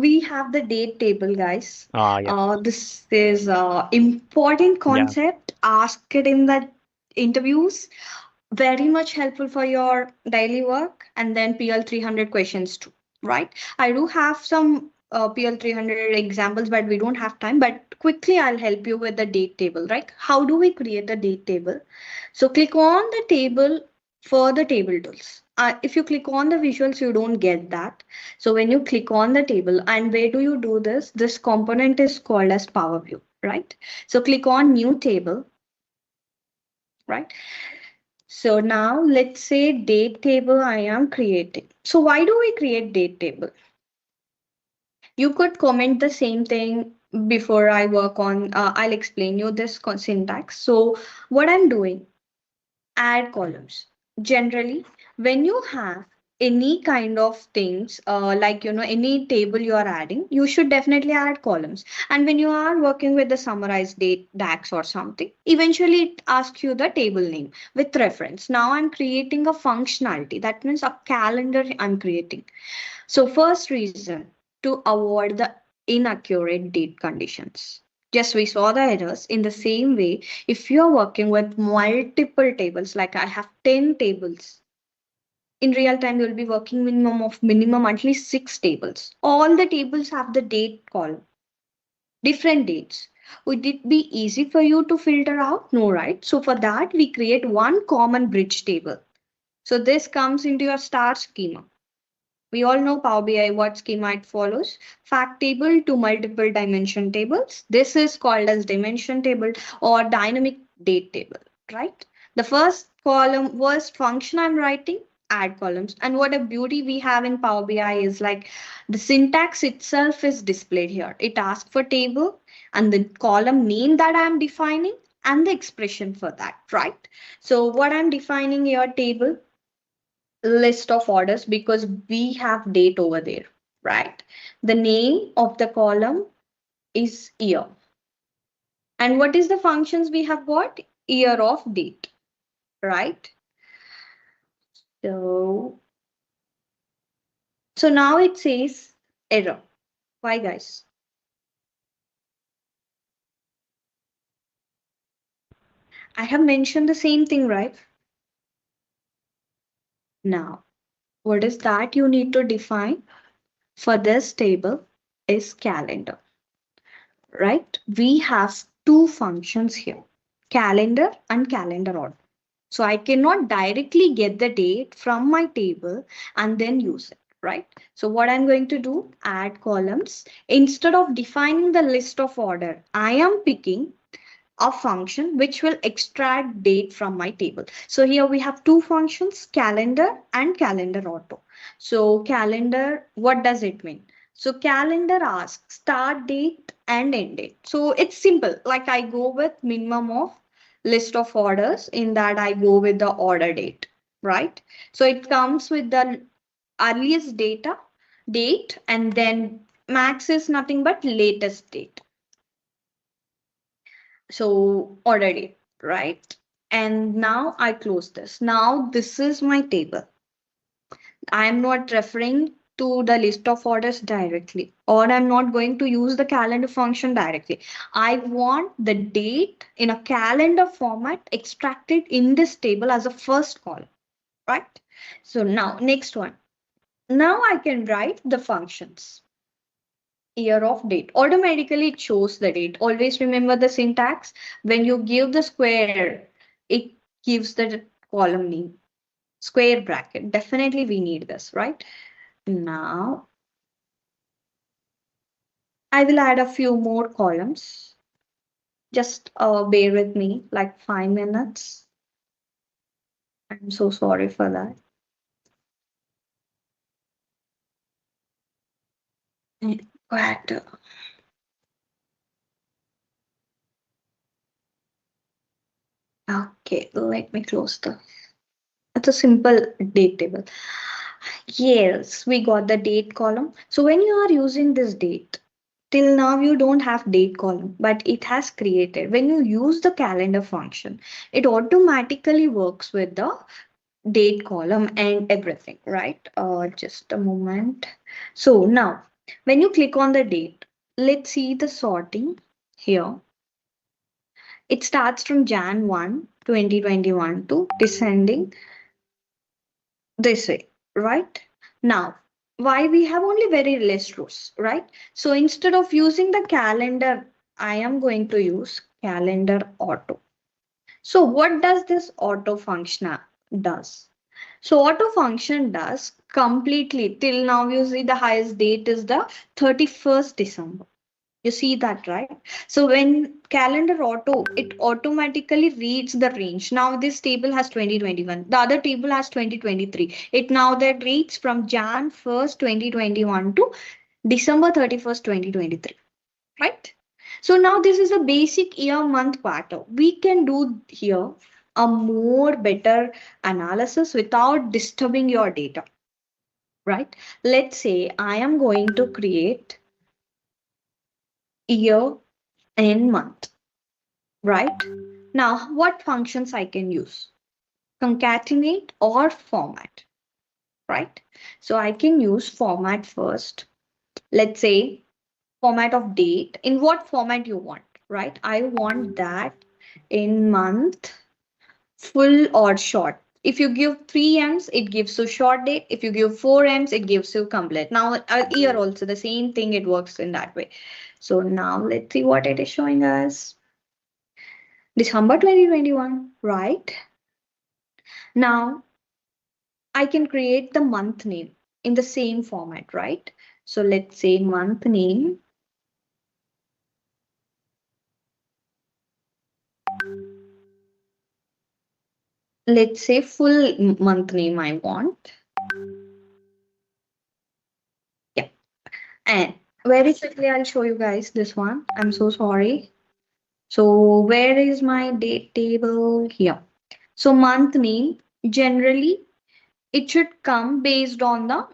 we have the date table, guys. Yeah, This is important yeah. concept. Ask it in the interviews. Very much helpful for your daily work. And then PL 300 questions too, right? I do have some PL 300 examples, but we don't have time. But quickly, I'll help you with the date table, right? How do we create a date table? So click on the table for the table tools. If you click on the visuals, you don't get that. So when you click on the table, and where do you do this? This component is called as Power View, right? So click on new table, right? So now let's say date table I am creating. So why do we create date table? You could comment the same thing before I work on, I'll explain you this syntax. So what I'm doing, add columns. Generally, when you have any kind of things like any table you are adding, you should definitely add columns. And when you are working with the summarized date dax or something, eventually it asks you the table name with reference. Now I'm creating a functionality, that means a calendar I'm creating. So first reason, to avoid the inaccurate date conditions. Yes, we saw the errors. In the same way, if you're working with multiple tables, like I have 10 tables, in real time you'll be working minimum at least 6 tables. All the tables have the date column, different dates. Would it be easy for you to filter out? No, right? So for that, we create one common bridge table. So this comes into your star schema. We all know Power BI, what schema it follows. Fact table to multiple dimension tables. This is called as dimension table or dynamic date table, right? The first column, first function I'm writing, add columns. And what a beauty we have in Power BI is like the syntax itself is displayed here. It asks for table and the column name that I'm defining and the expression for that, right? So what I'm defining here, table list of orders, because we have date over there, right? The name of the column is year. And what is the functions we have got? Year of date, right? So, so now it says error. Why, guys? I have mentioned the same thing, right? Now, what is that you need to define for this table is calendar, right? We have two functions here, calendar and calendar order. So I cannot directly get the date from my table and then use it, right? So what I'm going to do, add columns. Instead of defining the list of order, I am picking a function which will extract date from my table. So here we have two functions, calendar and calendar auto. So calendar, what does it mean? So calendar asks start date and end date. So it's simple. Like I go with minimum of list of orders. In that I go with the order date, right? So it comes with the earliest date, and then max is nothing but latest date. So already, right? And now I close this. Now this is my table. I'm not referring to the list of orders directly, or I'm not going to use the calendar function directly. I want the date in a calendar format extracted in this table as a first column, right? So now next one. Now I can write the functions. Year of date, automatically it shows the date. Always remember the syntax. When you give the square, it gives the column name, square bracket. Definitely we need this, right? Now I will add a few more columns. Just bear with me like 5 minutes. I'm so sorry for that. But, okay, let me close the, it's a simple date table. Yes, we got the date column. So when you are using this date, till now you don't have date column, but it has created. When you use the calendar function, it automatically works with the date column and everything, right? Just a moment. So now, when you click on the date, let's see the sorting here. It starts from Jan 1, 2021 to descending this way, right? Now, why we have only very less rows, right? So instead of using the calendar, I am going to use calendar auto. So what does this auto function does? So auto function does completely till now you see the highest date is the 31st December. You see that, right? So when calendar auto, it automatically reads the range. Now this table has 2021. The other table has 2023. It now that reads from Jan 1st, 2021 to December 31st, 2023. Right? So now this is a basic year month pattern. We can do here a more better analysis without disturbing your data. Right? Let's say I am going to create year and month, right? Now, what functions I can use? Concatenate or format, right? So I can use format first. Let's say format of date. In what format you want, right? I want that in month, full or short. If you give 3 M's, it gives you short date. If you give 4 M's, it gives you complete. Now, a year also, the same thing, it works in that way. So now let's see what it is showing us. December 2021, right? Now I can create the month name in the same format, right? So let's say month name. Let's say full month name I want. Yeah. And very quickly, I'll show you guys this one. I'm so sorry. So where is my date table? Here. So month name, generally, it should come based on the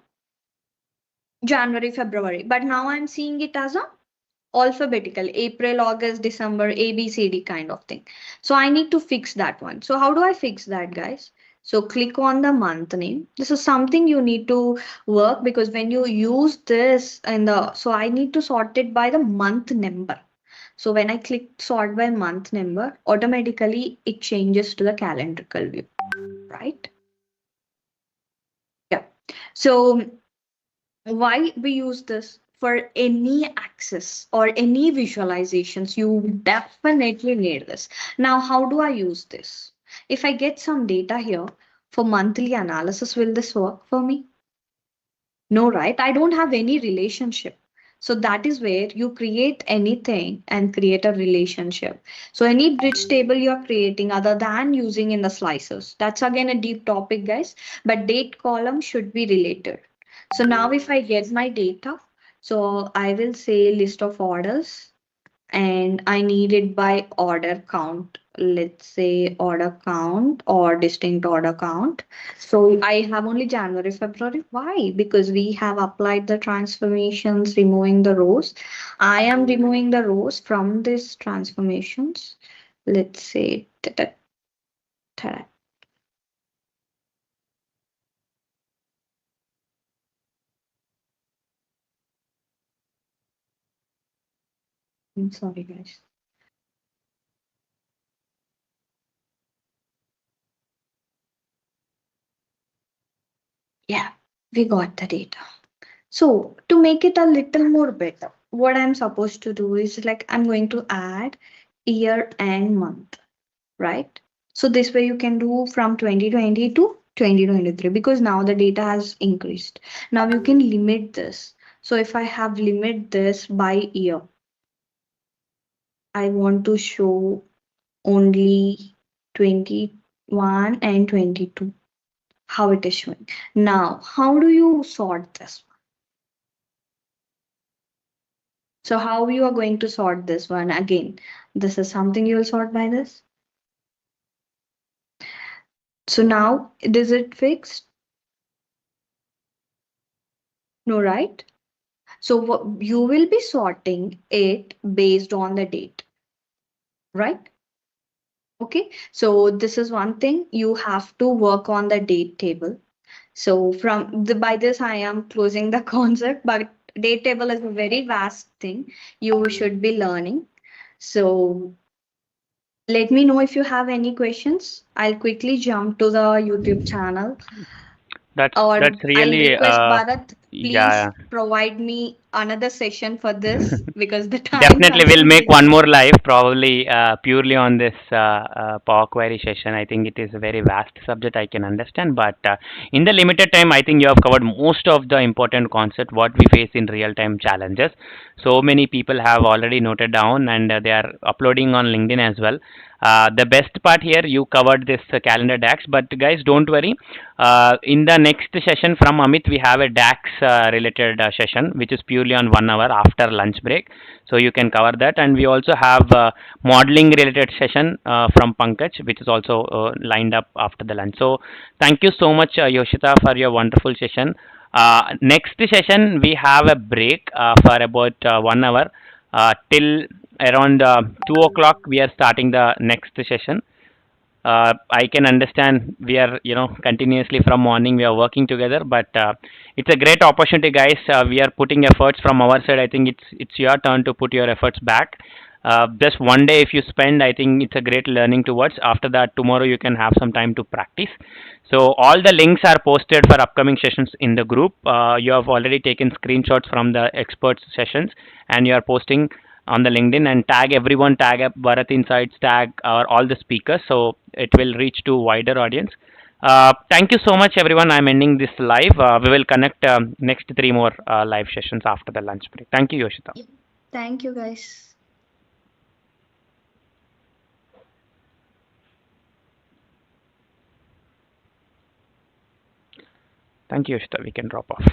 January, February. But now I'm seeing it as a alphabetical April, August, December, ABCD kind of thing. So I need to fix that one. So how do I fix that, guys? So click on the month name. This is something you need to work because when you use this and so I need to sort it by the month number. So when I click sort by month number, automatically it changes to the calendrical view, right? Yeah. So why we use this? For any access or any visualizations, you definitely need this. Now, how do I use this? If I get some data here for monthly analysis, will this work for me? No, right? I don't have any relationship. So that is where you create anything and create a relationship. So any bridge table you're creating other than using in the slices. That's again a deep topic, guys. But date column should be related. So now if I get my data, so I will say list of orders and I need it by order count. Let's say order count or distinct order count. So I have only January, February. Why? Because we have applied the transformations, removing the rows. I am removing the rows from these transformations. Let's say, ta-da. I'm sorry, guys. Yeah, we got the data. So to make it a little more better, what I'm supposed to do is like I'm going to add year and month, right? So this way you can do from 2020 to 2023 because now the data has increased. Now you can limit this. So if I have limit this by year, I want to show only 21 and 22, how it is showing. Now, how do you sort this? So how you are going to sort this one? Again, this is something you will sort by this. So now, is it fixed? No, right? So you will be sorting it based on the date, right? Okay. So this is one thing you have to work on the date table. So from the by this I am closing the concept, but date table is a very vast thing you should be learning. So let me know if you have any questions. I'll quickly jump to the YouTube channel. Or That's I'll really request Bharat, please yeah. provide me another session for this because the time Definitely, we'll constraint make is one more live, probably purely on this Power Query session. I think it is a very vast subject, I can understand, but in the limited time, I think you have covered most of the important concept what we face in real-time challenges. So many people have already noted down, and they are uploading on LinkedIn as well. The best part here, you covered this calendar DAX, but guys, don't worry. In the next session from Amit, we have a DAX related session, which is purely on 1 hour after lunch break. So you can cover that, and we also have modeling related session from Pankaj, which is also lined up after the lunch. So thank you so much, Yoshita, for your wonderful session. Next session, we have a break for about 1 hour till around 2 o'clock. We are starting the next session. I can understand we are, continuously from morning we are working together, but it's a great opportunity, guys. We are putting efforts from our side. I think it's your turn to put your efforts back. Just one day if you spend, I think it's a great learning towards. After that, tomorrow you can have some time to practice. So all the links are posted for upcoming sessions in the group. You have already taken screenshots from the experts sessions, and you are posting on the LinkedIn and tag everyone, tag up Bharath.Insights, tag all the speakers, so it will reach to wider audience. Thank you so much, everyone. I'm ending this live. We will connect next three more live sessions after the lunch break. Thank you, Yoshita. Yep. Thank you, guys. Thank you, Yoshita. We can drop off.